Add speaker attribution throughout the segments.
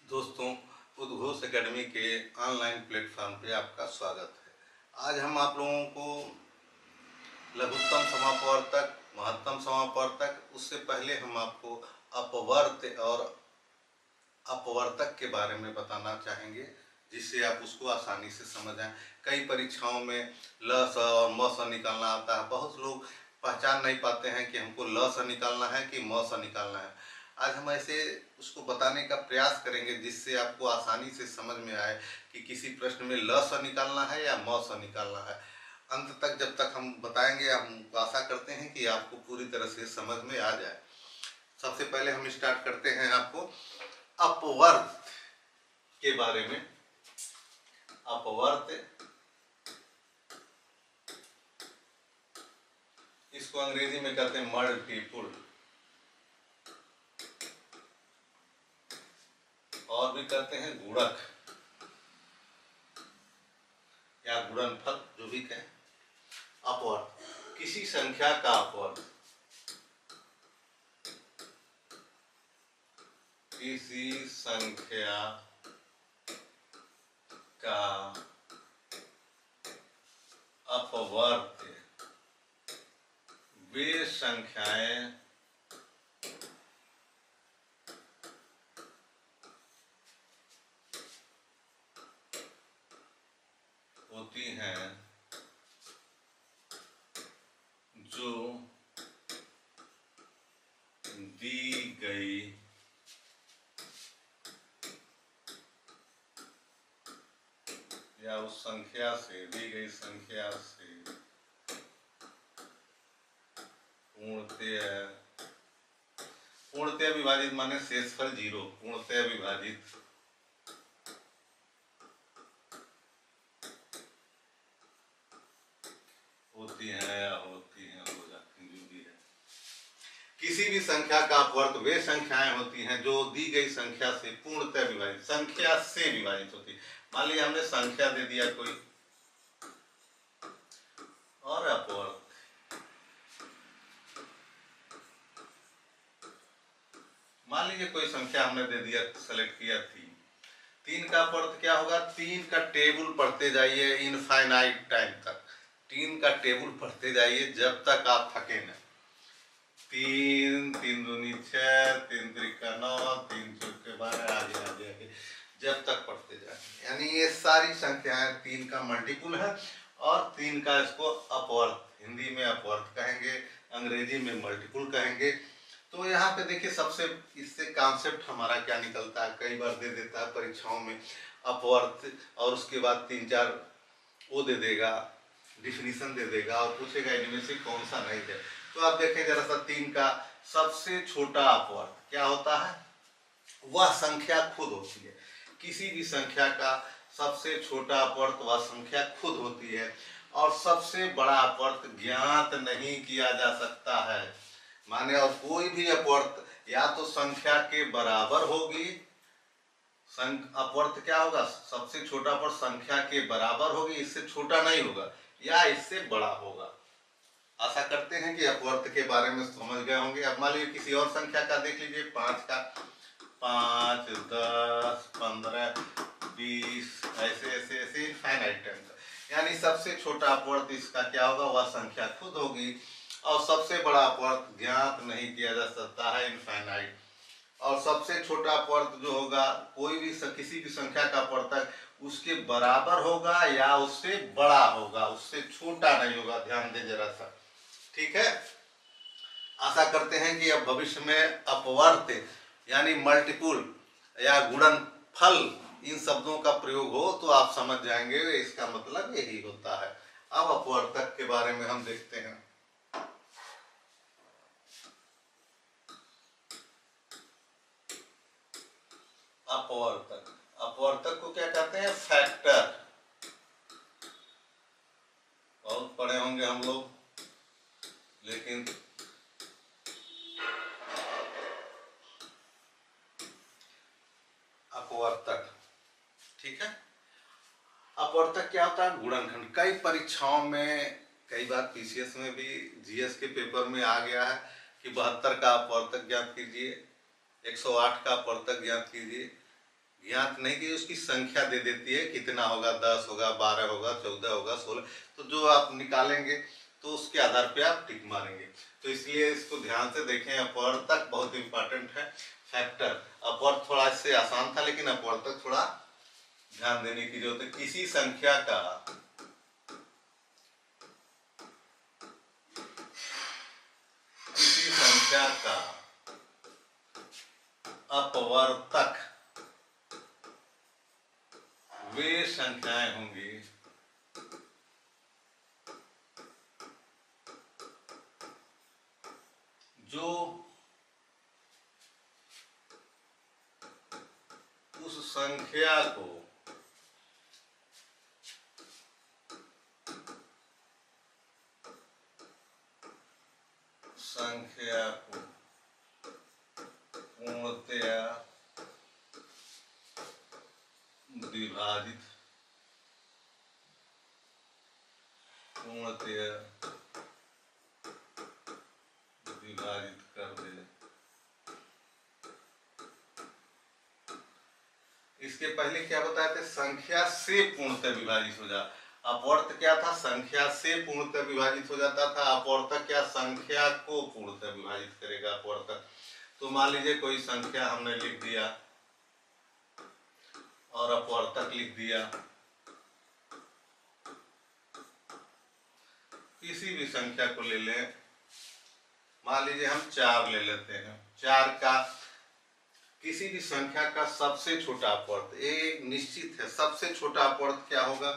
Speaker 1: दोस्तों, उद्घोष एकेडमी के ऑनलाइन प्लेटफॉर्म पे आपका स्वागत है। आज हम आप लोगों को लघुत्तम समापवर्तक, महत्तम समापवर्तक, उससे पहले हम आपको अपवर्त और अपवर्तक के बारे में बताना चाहेंगे, जिससे आप उसको आसानी से समझ आए। कई परीक्षाओं में ल स और म स निकालना आता है। बहुत लोग पहचान नहीं पाते हैं कि हमको ल स निकालना है कि म स निकालना है। आज हम ऐसे उसको बताने का प्रयास करेंगे जिससे आपको आसानी से समझ में आए कि किसी प्रश्न में ल स निकालना है या म स निकालना है। अंत तक जब तक हम बताएंगे, हम आशा करते हैं कि आपको पूरी तरह से समझ में आ जाए। सबसे पहले हम स्टार्ट करते हैं आपको अपवर्त के बारे में। अपवर्त, इसको अंग्रेजी में कहते हैं मल्टीपुल, और भी कहते हैं गुणक या गुणनफल, जो भी कहें। अपवर्त, किसी संख्या का अपवर्त, किसी संख्या का अपवर्त वे संख्याएं होती हैं जो दी गई या उस संख्या से, दी गई संख्या से पूर्णतया विभाजित, माने शेषफल 0, पूर्णतया विभाजित होती हैं या होती हैं, हो जाती हैं, जो भी है। किसी भी संख्या का अपवर्त वे संख्याएं होती हैं जो दी गई संख्या से पूर्णतः विभाजित, संख्या से विभाजित होती है। मान लीजिए हमने संख्या दे दिया कोई, और अपवर्त, मान लीजिए कोई संख्या हमने दे दिया, सेलेक्ट किया 3 का अपवर्त क्या होगा? 3 का टेबल पढ़ते जाइए इनफाइनाइट टाइम तक। 3 का टेबल पढ़ते जाइए जब तक आप थके न। 3, 3 दूनी 6, 3 त्रिका 9, 3 चौके 12, आगे आगे आगे जब तक पढ़ते जाए। यानी ये सारी संख्याएं 3 का मल्टीपुल है और 3 का इसको अपवर्त, हिंदी में अपवर्त कहेंगे, अंग्रेजी में मल्टीपुल कहेंगे। तो यहाँ पे देखिए, सबसे इससे कॉन्सेप्ट हमारा क्या निकलता है, कई बार दे देता है परीक्षाओं में अपवर्त, और उसके बाद 3-4 वो दे देगा, डिफिनीशन दे देगा और पूछेगा इनमें से कौन सा नहीं है। तो आप देखें जरा सा, 3 का सबसे छोटा अपवर्त क्या होता है? वह संख्या खुद होती है। किसी भी संख्या का सबसे छोटा अपवर्त वह संख्या खुद होती है, और सबसे बड़ा अपवर्त ज्ञात नहीं किया जा सकता है। माने, और कोई भी अपवर्त या तो संख्या के बराबर होगी, अपवर्त क्या होगा? सबसे छोटा अपवर्त संख्या के बराबर होगी, इससे छोटा नहीं होगा, या इससे बड़ा होगा। आशा करते हैं कि अपवर्त के बारे में समझ गए होंगे। अब मान लीजिए किसी और संख्या का देख लीजिए, 5 का, 5, 10, 15, 20, ऐसे ऐसे ऐसे इनफाइनाइट टाइम तक। यानी सबसे छोटा अपवर्त इसका क्या होगा? वह संख्या खुद होगी, और सबसे बड़ा अपवर्त ज्ञात नहीं किया जा सकता है, इनफाइनाइट। और सबसे छोटा अपवर्त जो होगा, कोई भी किसी भी संख्या का अपवर्तक उसके बराबर होगा या उससे बड़ा होगा, उससे छोटा नहीं होगा। ध्यान दें जरा सा, ठीक है। आशा करते हैं कि अब भविष्य में अपवर्त यानी मल्टीपुल या गुणनफल, इन शब्दों का प्रयोग हो तो आप समझ जाएंगे इसका मतलब यही होता है। अब अपवर्तक के बारे में हम देखते हैं। अपवर्तक, अपवर्तक को क्या कहते हैं? फैक्टर। बहुत पढ़े होंगे हम लोग, लेकिन अपवर्तक, ठीक है। अपवर्तक क्या होता है? गुणनखंड। कई परीक्षाओं में, कई बार पीसीएस में भी, जीएस के पेपर में आ गया है कि 72 का अपवर्तक ज्ञात कीजिए, 108 का अपवर्तक ज्ञात कीजिए। ज्ञात नहीं की उसकी संख्या दे देती है, कितना होगा, 10 होगा, 12 होगा, 14 होगा, 16। तो जो आप निकालेंगे तो उसके आधार पे आप टिक मारेंगे। तो इसलिए इसको ध्यान से देखें। अपवर्तक बहुत इंपॉर्टेंट है। फैक्टर, अपवर्त थोड़ा इससे आसान था, लेकिन अपवर्तक थोड़ा ध्यान देने की जरूरत है। किसी संख्या का अपवर्तक वे संख्याएं होंगी जो उस संख्या को पूर्णतया विभाजित कर दे। इसके पहले क्या बताए थे? संख्या से पूर्णतः विभाजित हो जा। अपवर्त क्या था? संख्या से पूर्णतः विभाजित हो जाता था। अपवर्तक क्या? संख्या को पूर्णतः विभाजित करेगा अपवर्तक। तो मान लीजिए कोई संख्या हमने लिख दिया और अपवर्तक लिख दिया। किसी भी संख्या को ले लें, मान लीजिए हम 4 ले लेते हैं। 4 का किसी भी संख्या का सबसे छोटा अपवर्त एक निश्चित है। सबसे छोटा अपवर्त क्या होगा?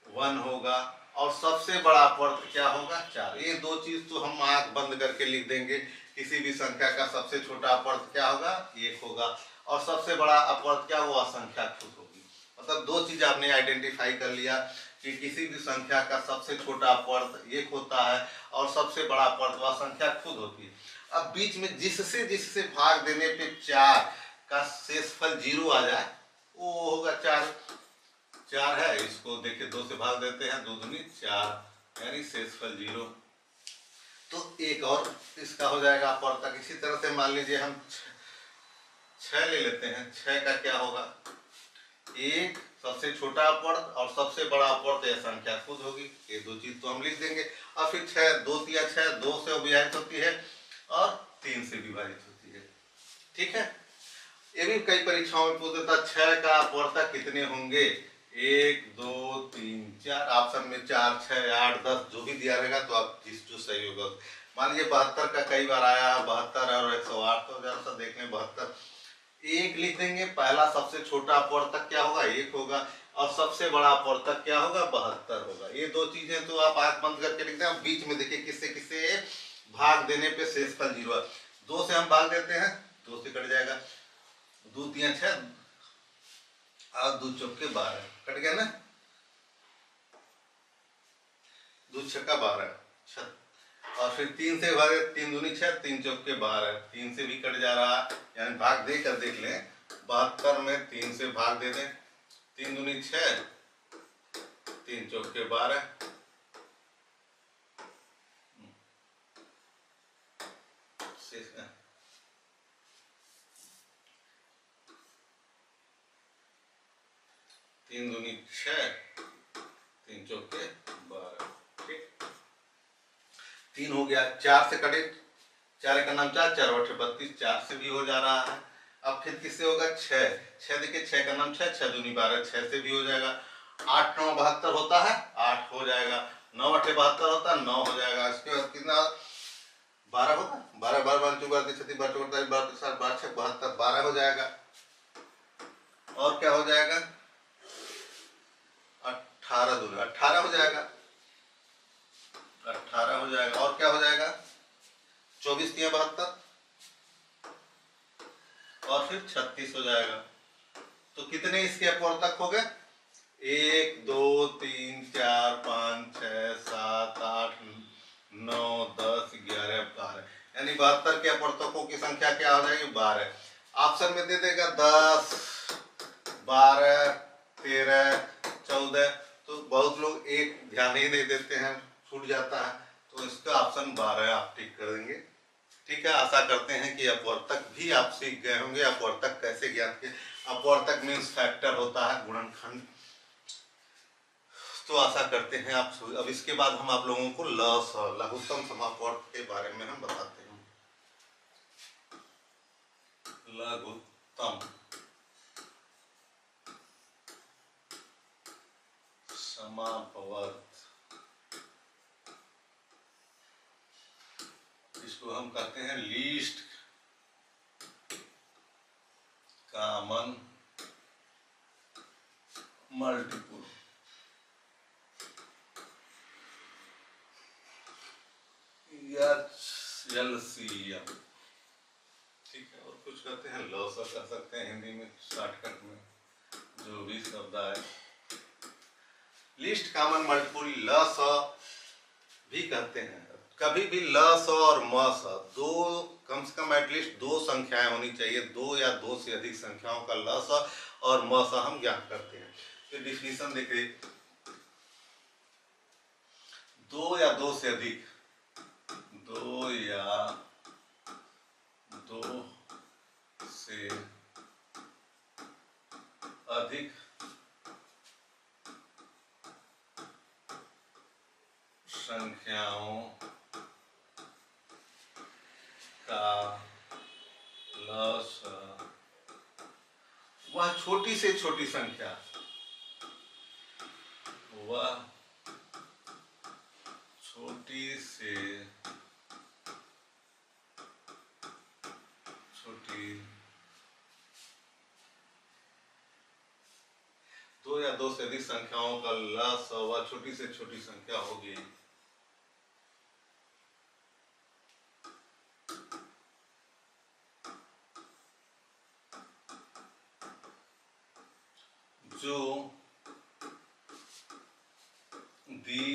Speaker 1: 1 होगा। और सबसे बड़ा अपवर्त क्या होगा? 4। ये दो चीज तो हम आंख बंद करके लिख देंगे। किसी भी संख्या का सबसे छोटा अपवर्त क्या होगा? 1 होगा। और सबसे बड़ा अपवर्त क्या हुआ? संख्या खुद होगी। मतलब दो चीज आपने आइडेंटिफाई कर लिया कि किसी भी संख्या का सबसे छोटा अपवर्त 1 होता है और सबसे बड़ा अपवर्त वह संख्या खुद होती है। अब बीच में जिससे जिससे भाग देने पे 4 का शेषफल 0 आ जाए वो होगा 4। 4 है, इसको देखिए 2 से भाग देते हैं, 2 दूनी 4, यानी शेषफल 0। तो एक और इसका हो जाएगा अपवर्तक। इसी तरह से मान लीजिए हम 6 ले लेते हैं। 6 का क्या होगा? 1 सबसे छोटा अपवर्त और सबसे बड़ा अपवर्त यह संख्या खुद होगी। ये दो चीज तो हम लिख देंगे। और फिर 6 2 तिया 6, 2 से विभाजित होती है और 3 से विभाजित होती है। ठीक है। ये भी कई परीक्षाओं में पूछ देता 6 का अपवर्तक कितने होंगे? 1 2 3 4। ऑप्शन में 4 6 8 10 जो भी दिया रहेगा तो आप जिस जो सही होगा। मान लीजिए 72 का कई बार आया है, 72 और 108। तो जरा सा देख लें 72। 1 लिख देंगे। पहला सबसे छोटा अपवर्तक क्या होगा? 1 होगा। और सबसे बड़ा अपवर्तक क्या होगा? 72 होगा। ये दो चीजें तो आप आंख बंद करके लिखते हैं। बीच में देखिए किससे किससे भाग देने पे शेषफल 0 है। 2 से हम भाग देते हैं, 2 से कट जाएगा। 2 तिया 6 और 2 चौके 12, कट गया ना। 2 छक्का 12 और फिर 3 से भागे, 3 दूनी 6, 3 चौके 12, 3 से भी कट जा रहा है। यानी भाग देकर देख लें। 72 में 3 से भाग दे दें। 3 दूनी 6, 3 चौके 12। 3 दूनी 6, 3 चौके 12। ठीक, 3 हो गया। 4 से कटे, 4 का नाम 4, 4 8 32, 4 से भी हो जा रहा है। अब फिर किससे होगा? 6। 6 देखिए 6 का नाम 6, 6 दूनी 12, 6 से भी हो जाएगा। 8 9 72 होता है, 8 हो जाएगा। 9 8 72 होता है, 9 हो जाएगा। इसके बाद कितना? 12 होगा। 12 12 12 चौका 36 12 48 12 7 12 6 72, 12 हो जाएगा। और क्या हो जाएगा? 18 दूनी 18 हो जाएगा। 18 हो जाएगा। और क्या हो जाएगा? 24 तिया 72 और फिर 36 हो जाएगा। तो कितने इसके अपवर्तक हो गए? 1 2 3 4 5 6 7 8 9 10 11 12, यानी 72 के अपवर्तकों की संख्या क्या हो जाएगी? 12। ऑप्शन में दे देगा 10 12 13 14। तो बहुत लोग एक ध्यान ही नहीं देते हैं, छूट जाता है। तो इसका ऑप्शन 12 आप टिक कर देंगे। ठीक है, आशा करते हैं कि अपवर्तक भी आप सीख गए होंगे। अपवर्तक कैसे ज्ञात किए, अपवर्तक मीन्स फैक्टर होता है, गुणनखंड। तो आशा करते हैं आप। अब इसके बाद हम आप लोगों को लघुत्तम समापवर्त के बारे में हम बताते हैं। लघुत्तम समापवर्त, इसको हम कहते हैं लीस्ट कॉमन मल्टीपल। LCM, ठीक है। और कुछ कहते हैं लॉसा कर सकते हैं हिंदी में शॉर्टकट में, जो भी शब्द आए। लिस्ट कॉमन मल्टीपल लस भी कहते हैं। कभी भी लस और मस दो, कम से कम एटलीस्ट दो संख्याएं होनी चाहिए। दो या दो से अधिक संख्याओं का लस और मस हम ज्ञात करते हैं। तो डिफिनीशन देखिए, दो या दो से अधिक, दो या दो से अधिक संख्याओं का लस, वह छोटी से छोटी संख्या, वह छोटी से छोटी, दो या दो से अधिक संख्याओं का लस वह छोटी से छोटी संख्या होगी जो दी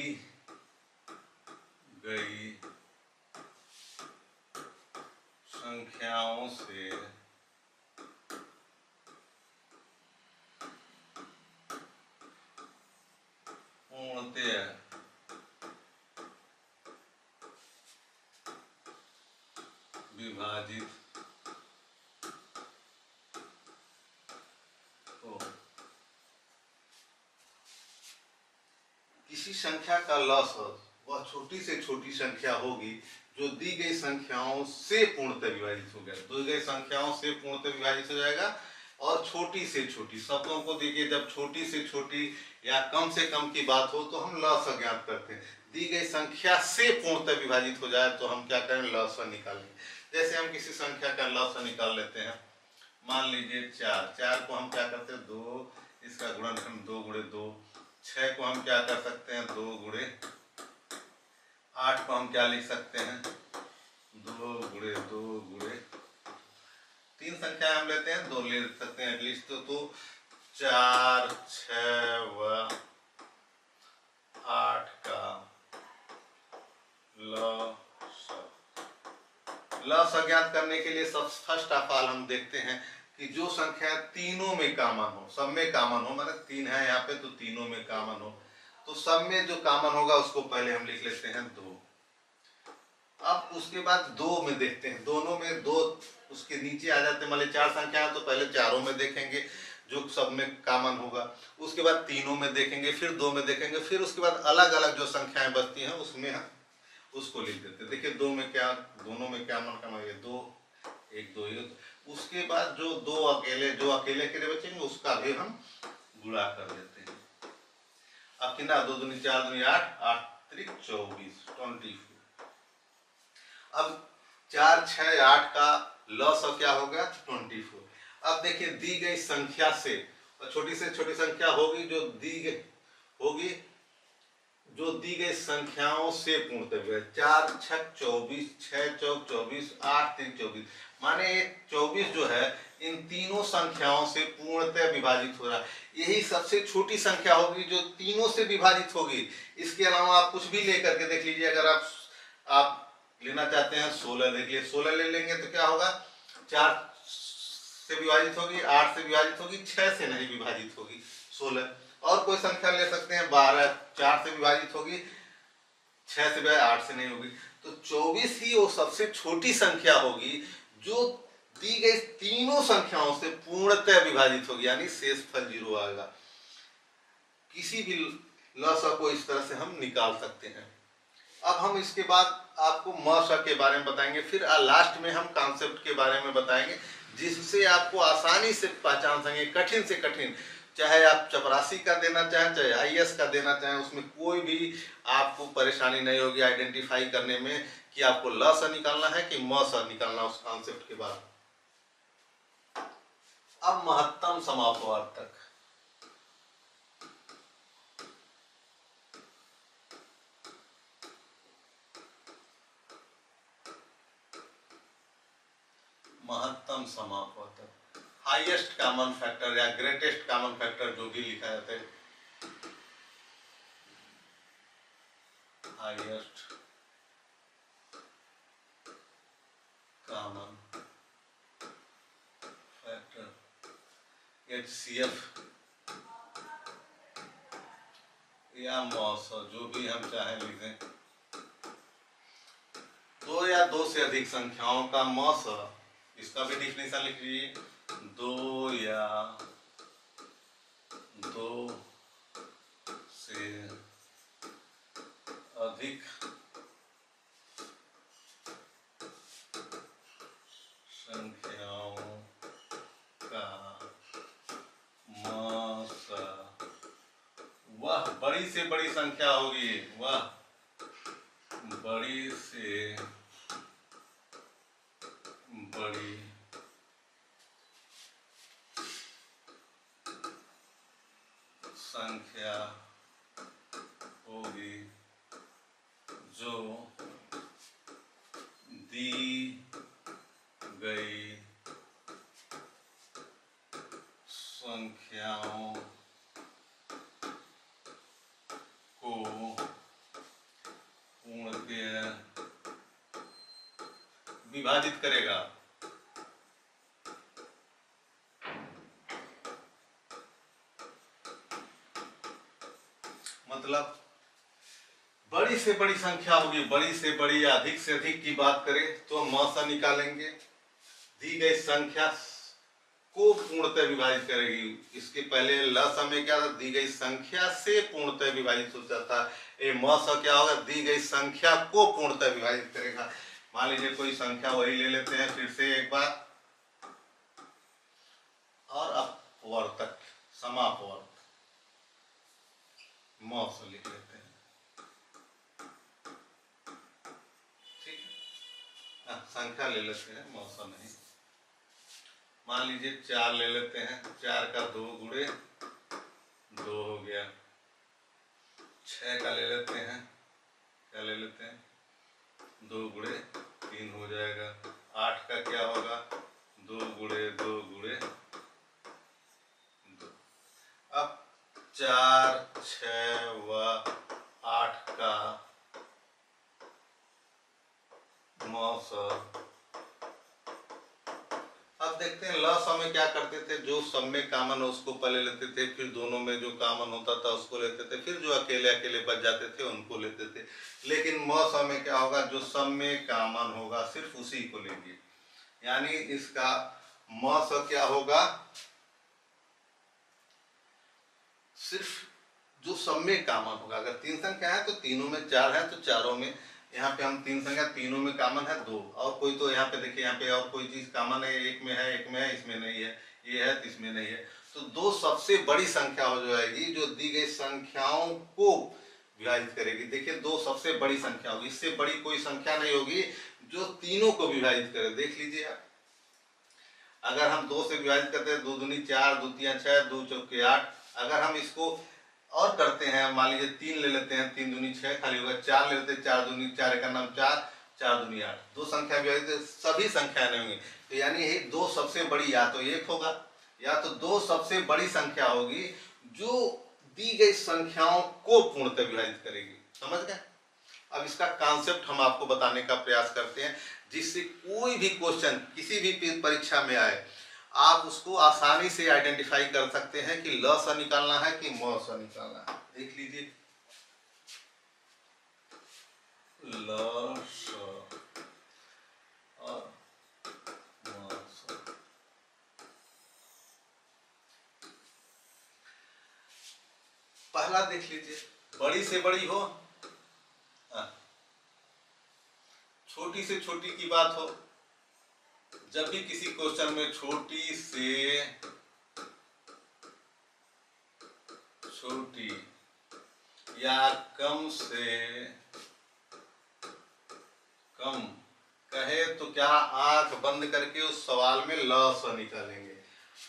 Speaker 1: गई संख्याओं से पूर्णतया विभाजित हो। किसी संख्या का लस वह छोटी से छोटी संख्या होगी जो दी गई संख्याओं से पूर्णतः विभाजित हो गया। दी गई संख्याओं से पूर्णतः विभाजित हो जाएगा। और छोटी से छोटी शब्दों को देखिए, जब छोटी से छोटी या कम से कम की बात हो तो हम लस ज्ञात करते हैं। दी गई संख्या से पूर्णतः विभाजित हो जाए तो हम क्या करें, लस निकालेंगे। जैसे हम किसी संख्या का लस निकाल लेते हैं, मान लीजिए 4। 4 को हम क्या करते हैं, 2, इसका गुणनखंड 2 गुणे 2। 6 को हम क्या कर सकते हैं, 2 गुणे 8 को हम क्या लिख सकते हैं, 2 गुणे 2 गुणे 3 संख्या हम लेते हैं, 2 ले सकते हैं एटलीस्ट। तो 4, 6 व 8 का लस ज्ञात करने के लिए सब फर्स्ट ऑफ ऑल हम देखते हैं कि जो संख्या तीनों में कॉमन हो, सब में कॉमन हो, माने 3 है यहाँ पे तो तीनों में कॉमन हो, तो सब में जो कॉमन होगा उसको पहले हम लिख लेते हैं 2। अब उसके बाद 2 में देखते हैं, दोनों में 2 उसके नीचे आ जाते हैं। मान लीजिए 4 संख्या है तो पहले चारों में देखेंगे जो सब में कॉमन होगा, उसके बाद तीनों में देखेंगे, फिर 2 में देखेंगे, फिर उसके बाद अलग अलग जो संख्याएं बचती हैं उसमें हम उसको लिख देते हैं। देखिए 2 में क्या, दोनों में क्या मन कमा, 2 1 2 1। उसके बाद जो दो अकेले के लिए बचेंगे उसका भी हम गुणा कर लेते हैं। अब कितना, 2 दूनी 4 दूनी 8, 8 त्रिक 24, 24। अब 4 6 8 का लस क्या हो गया, 24। अब देखिए दी गई संख्या से छोटी से छोटी संख्या होगी जो दी गई संख्याओं से पूर्णतः 4 6 24, 6 चौक 24, 8 3 24, माने 24 जो है इन तीनों संख्याओं से पूर्णतः विभाजित हो रहा है। यही सबसे छोटी संख्या होगी जो तीनों से विभाजित होगी। इसके अलावा आप कुछ भी लेकर के देख लीजिए, अगर आप लेना चाहते हैं 16 देख लीजिए, 16 ले लेंगे तो क्या होगा, 4 से विभाजित होगी, 8 से विभाजित होगी, 6 से नहीं विभाजित होगी 16। और कोई संख्या ले सकते हैं 12, 4 से विभाजित होगी, 6 से 8 से नहीं होगी। तो 24 ही वो सबसे छोटी संख्या होगी जो दी गई तीनों संख्याओं से पूर्णतः विभाजित होगी, यानी शेषफल 0 आएगा। किसी भी लसा को इस तरह से हम निकाल सकते हैं। अब हम इसके बाद आपको मसा के बारे में बताएंगे, फिर लास्ट में हम कॉन्सेप्ट के बारे में बताएंगे, जिससे आपको आसानी से पहचान सकेंगे। कठिन से कठिन, चाहे आप चपरासी का देना चाहें, चाहे आईएएस का देना चाहें, उसमें कोई भी आपको परेशानी नहीं होगी आइडेंटिफाई करने में कि आपको ल सा निकालना है कि म सा निकालना उस कॉन्सेप्ट के बाद। अब महत्तम समापवर्तक, महत्तम समापवर्तक, हाईएस्ट कॉमन फैक्टर या ग्रेटेस्ट कॉमन फैक्टर जो भी लिखा जाता है, हाईएस्ट कॉमन फैक्टर HCF या मॉस, जो भी हम चाहे लिखें। दो या दो से अधिक संख्याओं का मॉस, इसका भी डिफिनेशन लिख लीजिए। दो या दो से अधिक संख्याओं का मॉस वह बड़ी से बड़ी संख्या होगी, वह बड़ी से बड़ी संख्या होगी जो दी गई संख्याओं को पूर्णतः विभाजित करेगा। मतलब बड़ी से बड़ी संख्या होगी, बड़ी से बड़ी या अधिक से अधिक की बात करें तो म सा निकालेंगे। दी गई संख्या को पूर्णतः विभाजित करेगी। इसके पहले ल सा में क्या था, दी गई संख्या से पूर्णतः विभाजित हो जाता है। ये म सा क्या होगा, दी गई संख्या को पूर्णतः विभाजित करेगा। मान लीजिए कोई संख्या वही ले लेते हैं फिर से एक बार, और अपवर्तक समापवर्तक म से लिख लेते हैं। ठीक है, संख्या ले लेते हैं, म सा नहीं। मान लीजिए 4 ले लेते हैं, 4 का 2 गुणे 2 हो गया। 6 का ले लेते हैं, क्या ले लेते हैं, 2 गुणे 3 हो जाएगा। 8 का क्या होगा, 2 गुणे 2 गुणे 2। अब 4, 6 व 8 का मौसम। अब देखते हैं ल सा में क्या करते थे, जो सब में कॉमन उसको पहले लेते थे, फिर दोनों में जो कॉमन होता था उसको लेते थे, फिर जो अकेले अकेले बच जाते थे उनको लेते थे। लेकिन म सा में क्या होगा, जो सब में कॉमन होगा सिर्फ उसी को लेंगे। यानी इसका म सा क्या होगा, सिर्फ जो सब में कॉमन होगा। अगर 3 संख्या है तो तीनों में, 4 है तो चारों में। यहाँ पे हम 3 संख्या तीनों में कॉमन है 2, और कोई तो यहाँ पे देखिए, यहाँ पे और कोई चीज कॉमन है, एक में है, एक में है, इसमें नहीं है, ये है तो इसमें नहीं है। तो 2 सबसे बड़ी संख्या हो जाएगी जो दी गई संख्याओं को विभाजित करेगी। देखिए 2 सबसे बड़ी संख्या होगी, इससे बड़ी कोई संख्या नहीं होगी जो तीनों को विभाजित करे। देख लीजिए आप, अगर हम 2 से विभाजित करते हैं, 2 दूनी 4, 2 तिया 6, 2 चौके 8। अगर हम इसको और करते हैं, मान लीजिए 3 ले लेते हैं, 3 दूनी 6 खाली होगा। 4 ले लेते हैं, 4 दूनी 4 का नाम 4, 4 दूनी 8। 2 संख्या विभाजित सभी संख्याएं नहीं होंगी। तो यानी यही 2 सबसे बड़ी या तो 1 होगा, या तो 2 सबसे बड़ी संख्या होगी जो दी गई संख्याओं को पूर्णतः विभाजित करेगी। समझ गए? अब इसका कॉन्सेप्ट हम आपको बताने का प्रयास करते हैं, जिससे कोई भी क्वेश्चन किसी भी परीक्षा में आए आप उसको आसानी से आइडेंटिफाई कर सकते हैं कि ल सा निकालना है कि म सा निकालना है। देख लीजिए, ल स और म स। पहला देख लीजिए, बड़ी से बड़ी हो, छोटी से छोटी की बात हो। जब भी किसी क्वेश्चन में छोटी से छोटी या कम से कम कहे तो क्या आंख बंद करके उस सवाल में ल स निकालेंगे।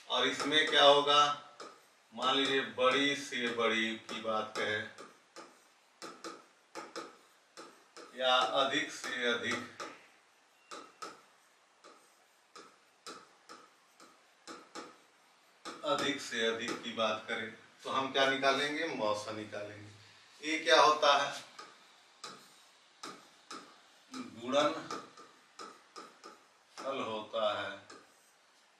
Speaker 1: और इसमें क्या होगा, मान लीजिए बड़ी से बड़ी की बात कहे या अधिक से अधिक, अधिक से अधिक की बात करें तो हम क्या निकालेंगे, म स निकालेंगे। ये क्या होता है, गुणन फल होता है।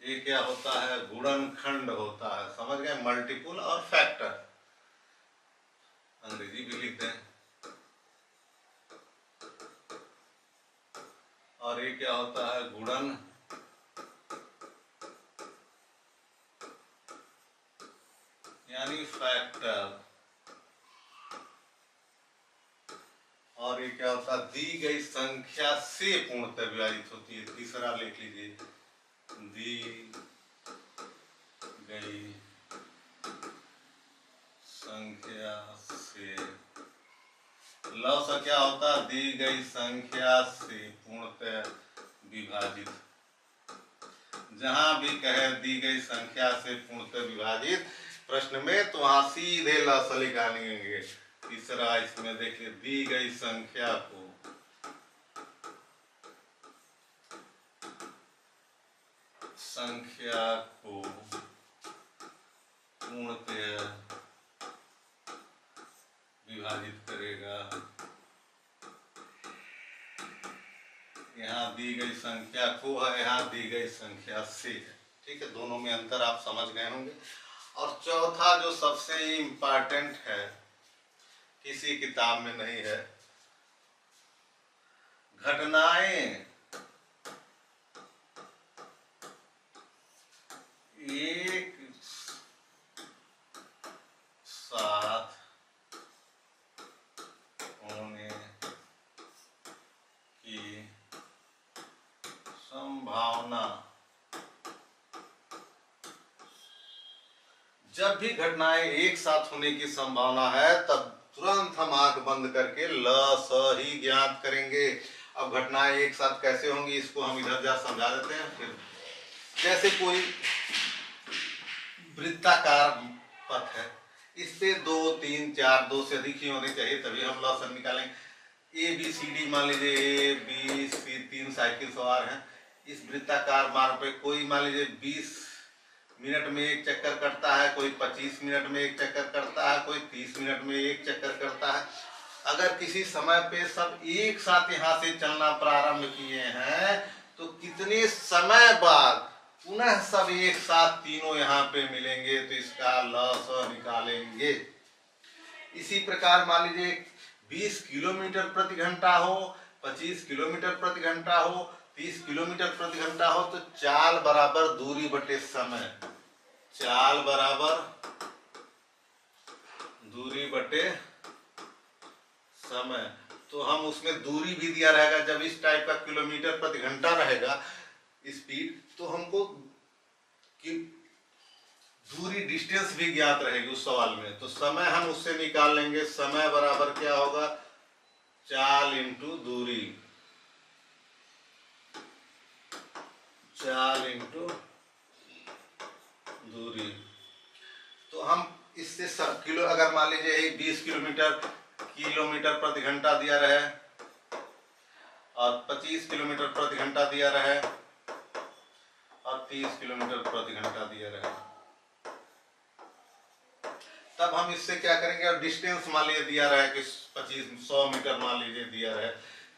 Speaker 1: ये क्या होता है, गुणनखंड होता है। समझ गए, मल्टीपुल और फैक्टर, अंग्रेजी भी लिख दें। और ये क्या होता है, गुणन यानी फैक्टर। और ये क्या होता है, दी गई संख्या से पूर्णतः विभाजित होती है। तीसरा लिख लीजिए, दी गई संख्या से। ल स क्या होता है, दी गई संख्या से पूर्णतः विभाजित। जहां भी कहे दी गई संख्या से पूर्णतः विभाजित प्रश्न में, तो वहां सीधे ल स लिखाएंगे। तीसरा इसमें देखिए, दी गई संख्या को पूर्णतः विभाजित करेगा। यहाँ दी गई संख्या को है, यहाँ दी गई संख्या से है। ठीक है, दोनों में अंतर आप समझ गए होंगे। और चौथा जो सबसे इम्पोर्टेंट है, किसी किताब में नहीं है, घटनाएं एक साथ होने की संभावना। जब भी घटनाएं एक साथ होने की संभावना है, तब तुरंत हम आंख बंद करके ल स ही ज्ञात करेंगे। अब घटनाएं एक साथ कैसे होंगी, इसको हम इधर जा समझा देते हैं। फिर जैसे कोई वृत्ताकार पथ है, इस पे 2, 3, 4, 2 से अधिक ही होने चाहिए, तभी हम ल स निकालेंगे। ए बी सी डी, मान लीजिए ए बी सी 3 साइकिल सवार हैं। इस वृत्ताकार मार्ग पे कोई मान लीजिए 20 मिनट में एक चक्कर करता है, कोई 25 मिनट में एक चक्कर करता है, कोई 30 मिनट में एक चक्कर करता है। अगर किसी समय पे सब एक साथ यहाँ से चलना प्रारंभ किए हैं, तो कितने समय बाद पुनः सब एक साथ तीनों यहाँ पे मिलेंगे, तो इसका ल स निकालेंगे। इसी प्रकार मान लीजिए 20 किलोमीटर प्रति घंटा हो, 25 किलोमीटर प्रति घंटा हो, 30 किलोमीटर प्रति घंटा हो, तो चाल बराबर दूरी बटे समय। चाल बराबर दूरी बटे समय। तो हम उसमें दूरी भी दिया रहेगा। जब इस टाइप का किलोमीटर प्रति घंटा रहेगा स्पीड, तो हमको कि दूरी डिस्टेंस भी ज्ञात रहेगी उस सवाल में। तो समय हम उससे निकाल लेंगे। समय बराबर क्या होगा, चाल इंटू दूरी। चाल इंटू दूरी। तो हम इससे सब किलो, अगर मान लीजिए 20 किलोमीटर प्रति घंटा दिया रहे और 25 किलोमीटर प्रति घंटा दिया रहे और 30 किलोमीटर प्रति घंटा दिया रहे, तब हम इससे क्या करेंगे, और डिस्टेंस मान लीजिए दिया रहे कि 100 मीटर मान लीजिए दिया रहे,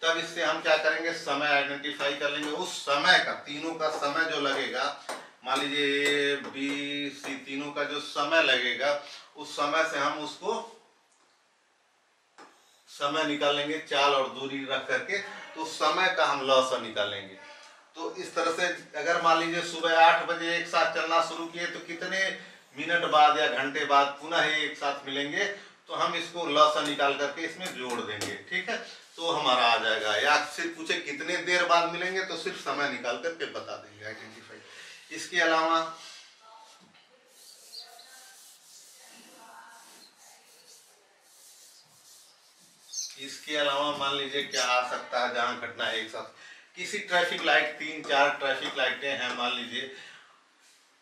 Speaker 1: तब इससे हम क्या करेंगे, समय आइडेंटिफाई कर लेंगे। उस समय का, तीनों का समय जो लगेगा, मान लीजिए ए बी सी तीनों का जो समय लगेगा, उस समय से हम उसको समय निकालेंगे चाल और दूरी रख करके, तो समय का हम लॉस निकालेंगे। तो इस तरह से अगर मान लीजिए सुबह 8 बजे एक साथ चलना शुरू किए तो कितने मिनट बाद या घंटे बाद पुनः एक साथ मिलेंगे, तो हम इसको लॉस निकाल करके इसमें जोड़ देंगे। ठीक है, तो हमारा आ जाएगा। या सिर्फ पूछे कितने देर बाद मिलेंगे तो सिर्फ समय निकाल करके बता देंगे, आइडेंटिफाई। इसके अलावा मान लीजिए क्या आ सकता है, जहां घटना है एक साथ किसी ट्रैफिक लाइट, 3-4 ट्रैफिक लाइटें हैं मान लीजिए,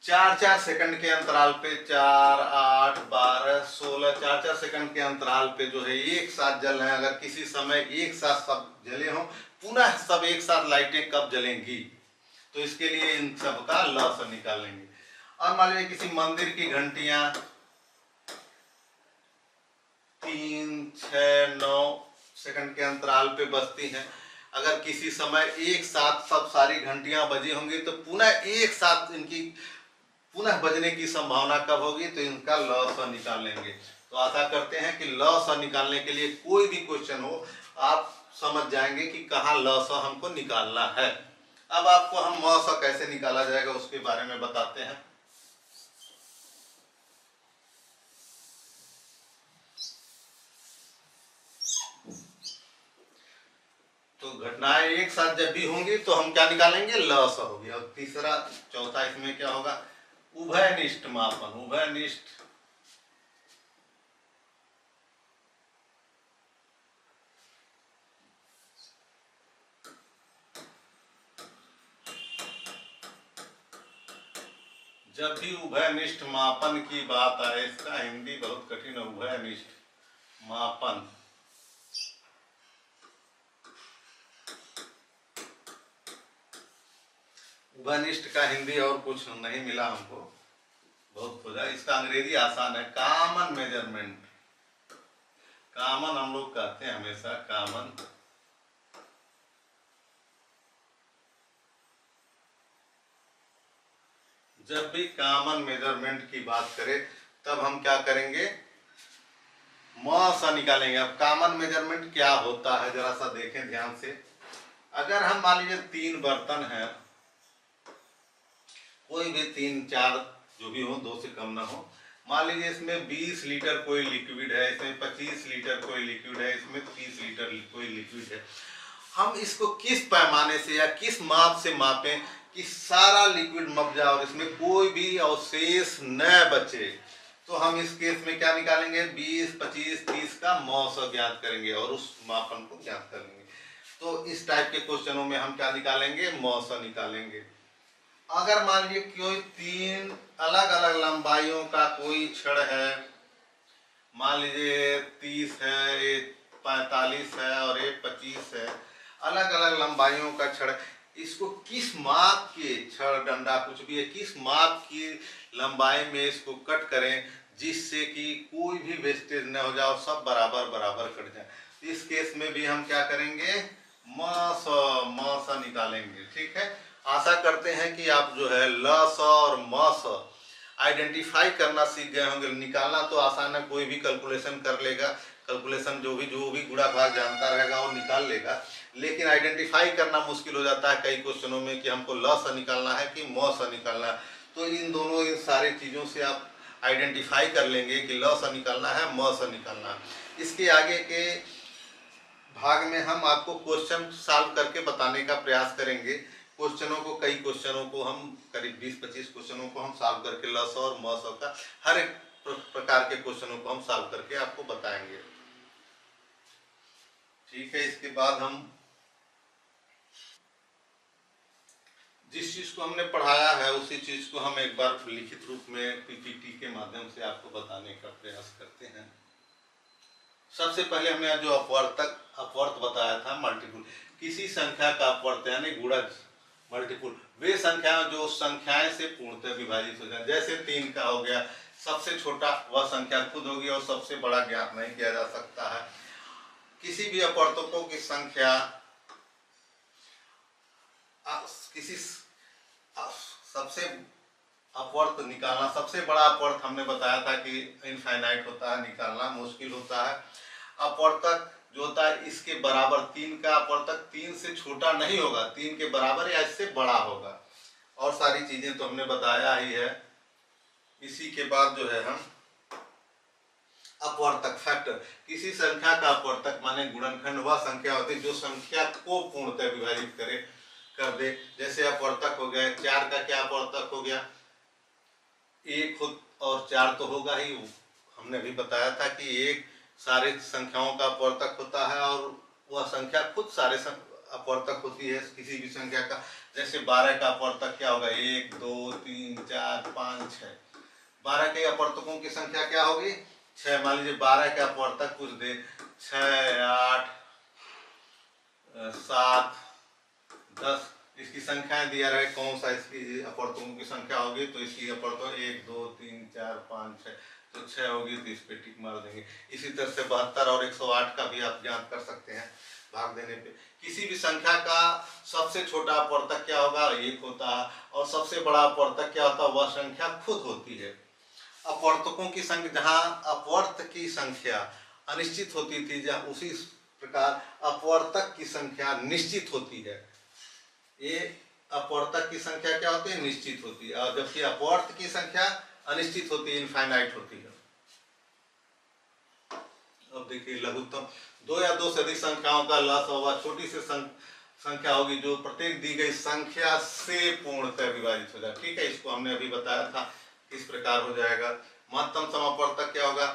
Speaker 1: 4-4 सेकंड के अंतराल पे, 4, 8, 12, 16, 4-4 सेकंड के अंतराल पे जो है एक साथ जल रहे हैं। अगर किसी समय एक साथ सब जले हों, पुनः सब एक साथ लाइटें कब जलेंगी, तो इसके लिए इन सब का लॉस निकालेंगे। और मान लीजिए किसी मंदिर की घंटियां 3, 6, 9 सेकंड के अंतराल पे बजती हैं। अगर किसी समय एक साथ सब सारी घंटियां बजी होंगी तो पुनः एक साथ इनकी पुनः बजने की संभावना कब होगी, तो इनका लॉस निकाल लेंगे। तो आशा करते हैं कि लॉस निकालने के लिए कोई भी क्वेश्चन हो आप समझ जाएंगे कि कहाँ लॉस हमको निकालना है। अब आपको हम मॉस कैसे निकाला जाएगा उसके बारे में बताते हैं। तो घटनाएं एक साथ जब भी होंगी तो हम क्या निकालेंगे, लॉस होगी। और तीसरा चौथा इसमें क्या होगा, उभयनिष्ठ मापन। उभयनिष्ठ जब भी उभयनिष्ठ मापन की बात आए, इसका हिंदी बहुत कठिन है, उभयनिष्ठ मापन। उभयनिष्ठ का हिंदी और कुछ नहीं मिला हमको, बहुत खोजा। इसका अंग्रेजी आसान है, कॉमन मेजरमेंट। कॉमन हम लोग कहते हैं हमेशा, कॉमन। जब भी कॉमन मेजरमेंट की बात करें तब हम क्या करेंगे, मॉस निकालेंगे। अब कॉमन मेजरमेंट क्या होता है जरा सा देखें ध्यान से। अगर हम मान लीजिए 3 बर्तन है, कोई भी 3-4 जो भी हो, 2 से कम ना हो। मान लीजिए इसमें 20 लीटर कोई लिक्विड है, इसमें 25 लीटर कोई लिक्विड है, इसमें 30 लीटर कोई लिक्विड है। हम इसको किस पैमाने से या किस माप से मापें कि सारा लिक्विड मप जाए और इसमें कोई भी अवशेष न बचे, तो हम इस केस में क्या निकालेंगे, 20, 25, 30 का मॉस ज्ञात करेंगे और उस मापन को ज्ञात करेंगे। तो इस टाइप के क्वेश्चनों में हम क्या निकालेंगे, मॉस निकालेंगे। अगर मान लीजिए कोई 3 अलग अलग लंबाइयों का कोई छड़ है, मान लीजिए 30 है, एक 45 है और एक 25 है, अलग अलग लंबाइयों का छड़, इसको किस माप के छड़ डंडा कुछ भी है, किस माप की लंबाई में इसको कट करें जिससे कि कोई भी वेस्टेज न हो जाए और सब बराबर बराबर कट जाए। इस केस में भी हम क्या करेंगे, मॉस निकालेंगे। ठीक है, आशा करते हैं कि आप जो है लॉस और मॉस आइडेंटिफाई करना सीख गए होंगे। निकालना तो आसान है, कोई भी कैलकुलेशन कर लेगा, कैलकुलेशन जो भी गुणा भाग जानता रहेगा वो निकाल लेगा। लेकिन आइडेंटिफाई करना मुश्किल हो जाता है कई क्वेश्चनों में कि हमको लॉस निकालना है कि मॉस निकालना है। तो इन सारी चीज़ों से आप आइडेंटिफाई कर लेंगे कि लॉस निकालना है, मॉस निकालना है। इसके आगे के भाग में हम आपको क्वेश्चन सॉल्व करके बताने का प्रयास करेंगे। कई क्वेश्चनों को हम करीब 20-25 क्वेश्चनों को हम सॉल्व करके लॉस और मॉस का हर एक प्रकार के क्वेश्चनों को हम सॉल्व करके आपको बताएंगे। ठीक है, इसके बाद हम जिस चीज को हमने पढ़ाया है उसी चीज को हम एक बार लिखित रूप में पीपीटी के माध्यम से आपको बताने का प्रयास करते हैं। सबसे पहले हमने जो अपवर्त बताया था, मल्टीपुल, किसी संख्या का अपवर्त यानी गुणज, मल्टीपुल वे संख्या जो संख्याएं से पूर्णतः विभाजित हो जाए। जैसे 3 का हो गया, सबसे छोटा वह संख्या खुद होगी और सबसे बड़ा ज्ञात नहीं किया जा सकता है। किसी भी अपवर्तकों की संख्या किसी सबसे अपवर्त निकालना, सबसे बड़ा अपवर्त हमने बताया था कि इनफाइनाइट होता है, निकालना मुश्किल होता है। अपवर्तक जो होता है इसके बराबर, 3 का अपवर्तक 3 से छोटा नहीं होगा, 3 के बराबर या इससे बड़ा होगा। और सारी चीजें तो हमने बताया ही है। इसी के बाद जो है हम अपवर्तक फैक्टर, किसी संख्या का अपवर्तक माने गुणनखंड वह संख्या होती है जो संख्या को पूर्णतः विभाजित कर दे। जैसे अपवर्तक हो गया 4 का क्या अपवर्तक हो गया, 1 खुद और 4 तो होगा ही, हमने भी बताया था कि 1 सारे संख्याओं का अपवर्तक होता है और वह संख्या खुद सारे अपवर्तक होती है किसी भी संख्या का। जैसे 12 का अपवर्तक क्या होगा, 1 2 3 4 5 6, 12 के अपवर्तकों की संख्या क्या होगी 6। मान लीजिए 12 का अपवर्तक कुछ दे 6 8 7 10, इसकी संख्याएं दिया रहे कौन सा इसकी अपवर्तकों की संख्या होगी, तो इसकी अपवर्तक 1 2 3 4 5 6, तो 6 होगी तो इस पे टिक मार देंगे। इसी तरह से 72 और 108 का भी आप जांच कर सकते हैं भाग देने पे। किसी भी संख्या का सबसे छोटा अपवर्तक क्या होगा, 1 होता है, और सबसे बड़ा अपवर्तक क्या होता है, वह संख्या खुद होती है। अपवर्तकों की संख्या, जहाँ अपवर्त की संख्या अनिश्चित होती थी, जहाँ उसी प्रकार अपवर्तक की संख्या निश्चित होती है। ये अपवर्तक की संख्या क्या होती है, निश्चित होती है, और जबकि अपवर्त की संख्या अनिश्चित होती है, इनफाइनाइट होती है। अब देखिए लघुत्तम, 2 या 2 से अधिक संख्याओं का लसाअ वह छोटी सी संख्या होगी जो प्रत्येक दी गई संख्या से पूर्णतः विभाजित हो जाए। ठीक है, इसको हमने अभी बताया था किस प्रकार हो जाएगा। महत्तम समअपवर्तक क्या होगा,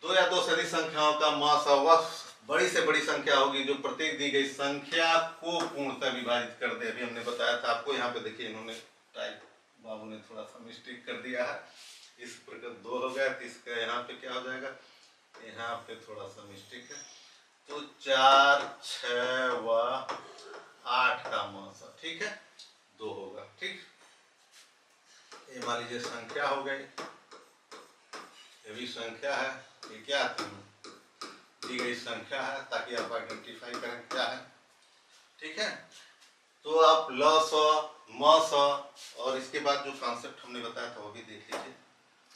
Speaker 1: 2 या 2 से अधिक संख्याओं का मसाअ वह बड़ी से बड़ी संख्या होगी जो प्रत्येक दी गई संख्या को पूर्णतः विभाजित कर दे। अभी हमने बताया था आपको, यहाँ पे देखिए इन्होंने टाइप बाबू ने थोड़ा सा मिस्टेक कर दिया है, इस प्रकार 2 हो गया, तो इसका यहाँ पे क्या हो जाएगा, यहाँ पे थोड़ा सा मिस्टेक है, तो 4 6 व 8 का मसाअ, ठीक है, 2 होगा। ठीक, ये मान लीजिए संख्या हो गई, ये भी संख्या है, ये क्या दी गई संख्या है, ताकि आप आइडेंटिफाई करें क्या है। ठीक है, तो आप लसाअ मसाअ और इसके बाद जो कॉन्सेप्ट हमने बताया था वो भी देख लीजिए।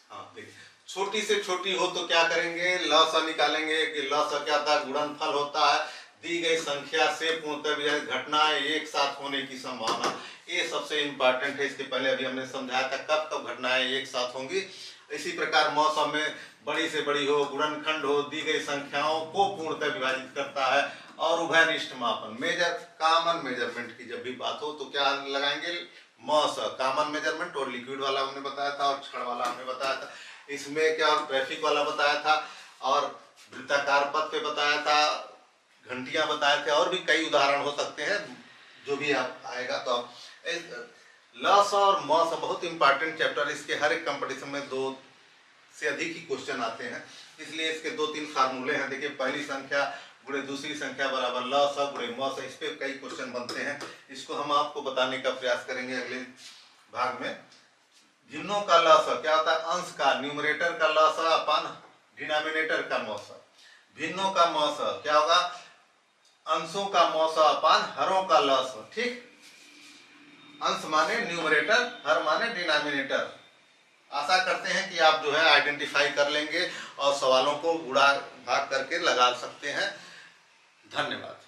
Speaker 1: हाँ देखिए, छोटी से छोटी हो तो क्या करेंगे, लसाअ निकालेंगे कि लसाअ क्या था, गुणनफल होता है दी गई संख्या से पूर्णतः विभाजित घटनाएं एक साथ होने की संभावना, ये सबसे इंपॉर्टेंट है। इसके पहले अभी हमने समझाया था कब कब घटनाएं एक साथ होंगी। इसी प्रकार मसाअ में बड़ी से बड़ी हो, गुणनखंड हो, दी गई संख्याओं को पूर्णतः विभाजित करता है। और उभयनिष्ठ मापन, मेजर कॉमन मेजरमेंट की जब भी बात हो तो क्या लगाएंगे, मसाअ कॉमन मेजरमेंट, और लिक्विड वाला हमने बताया था और छड़ वाला हमने बताया था। इसमें क्या ट्रैफिक वाला बताया था और वृत्ताकार पथ पे बताया था, घंटियां बताए थे, और भी कई उदाहरण हो सकते हैं जो भी आप आएगा। तो आप लसाअ और मसाअ बहुत इंपॉर्टेंट चैप्टर, इसके हर एक कंपटीशन में 2 से अधिक ही क्वेश्चन आते हैं, इसलिए इसके 2-3 फार्मूले हैं। देखिए, पहली संख्या गुणे दूसरी संख्या बराबर लसाअ गुणे मसाअ, इस पे कई क्वेश्चन बनते हैं, इसको हम आपको बताने का प्रयास करेंगे अगले भाग में। भिन्नों का लसाअ क्या होता है, अंश का, न्यूमरेटर का लसाअ अपन डिनोमिनेटर का मसाअ। भिन्नों का मसाअ क्या होगा, अंशों का मसाअ अपन हरों का लसाअ। ठीक, अंश माने न्यूमरेटर, हर माने डिनोमिनेटर। आशा करते हैं कि आप जो है आइडेंटिफाई कर लेंगे और सवालों को गुणा भाग करके लगा सकते हैं। धन्यवाद।